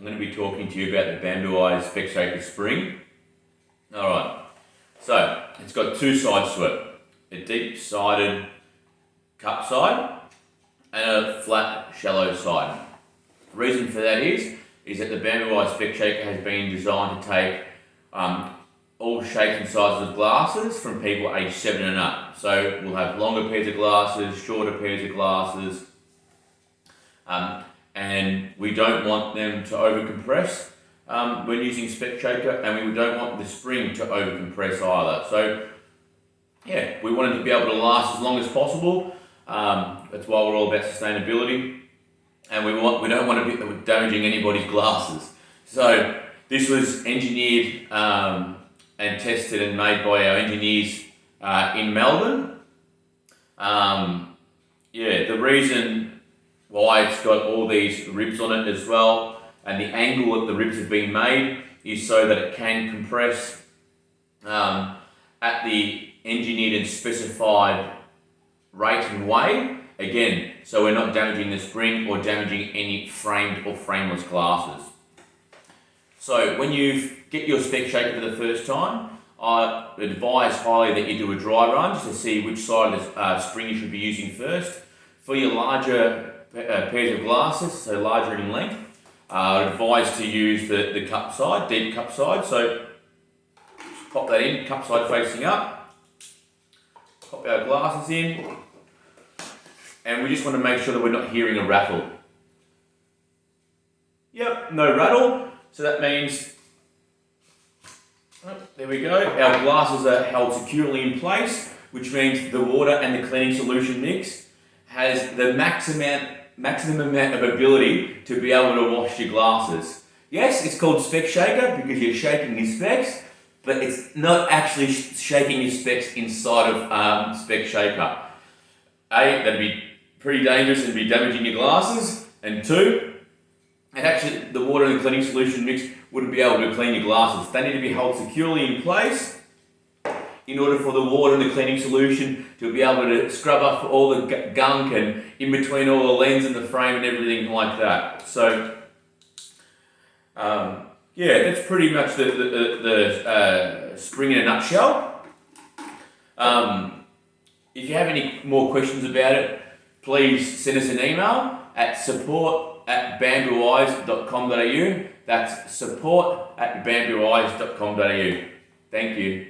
I'm going to be talking to you about the Bamboo Eyes Spec Shaker spring. Alright, so it's got two sides to it. A deep-sided cup side and a flat, shallow side. The reason for that is that the Bamboo Eyes Spec Shaker has been designed to take all shapes and sizes of glasses from people aged 7 and up. So we'll have longer pairs of glasses, shorter pairs of glasses, and we don't want them to overcompress when using Spec Shaker, and we don't want the spring to overcompress either. So yeah, we want it to be able to last as long as possible. That's why we're all about sustainability, and we don't want to be damaging anybody's glasses. So this was engineered and tested and made by our engineers in Melbourne. Yeah, the reason why it's got all these ribs on it as well, and the angle that the ribs have been made, is so that it can compress at the engineered and specified rate and way. Again, so we're not damaging the spring or damaging any framed or frameless glasses. So when you get your Spec Shaker for the first time, I advise highly that you do a dry run just to see which side of the spring you should be using first. For your larger pairs of glasses, so larger in length, I advise to use the cup side, deep cup side. So just pop that in, cup side facing up, pop our glasses in, and we just want to make sure that we're not hearing a rattle. Yep, no rattle, so that means, oh, there we go, our glasses are held securely in place, which means the water and the cleaning solution mix has the maximum amount of ability to be able to wash your glasses. Yes, it's called Spec Shaker because you're shaking your specs, but it's not actually shaking your specs inside of Spec Shaker. A, that'd be pretty dangerous and be damaging your glasses, and two, and actually the water and the cleaning solution mix wouldn't be able to clean your glasses. They need to be held securely in place in order for the water and the cleaning solution to be able to scrub off all the gunk and in between all the lens and the frame and everything like that. So yeah, that's pretty much the spring in a nutshell. If you have any more questions about it, please send us an email at support@bambooeyes.com.au. That's support@bambooeyes.com.au. Thank you.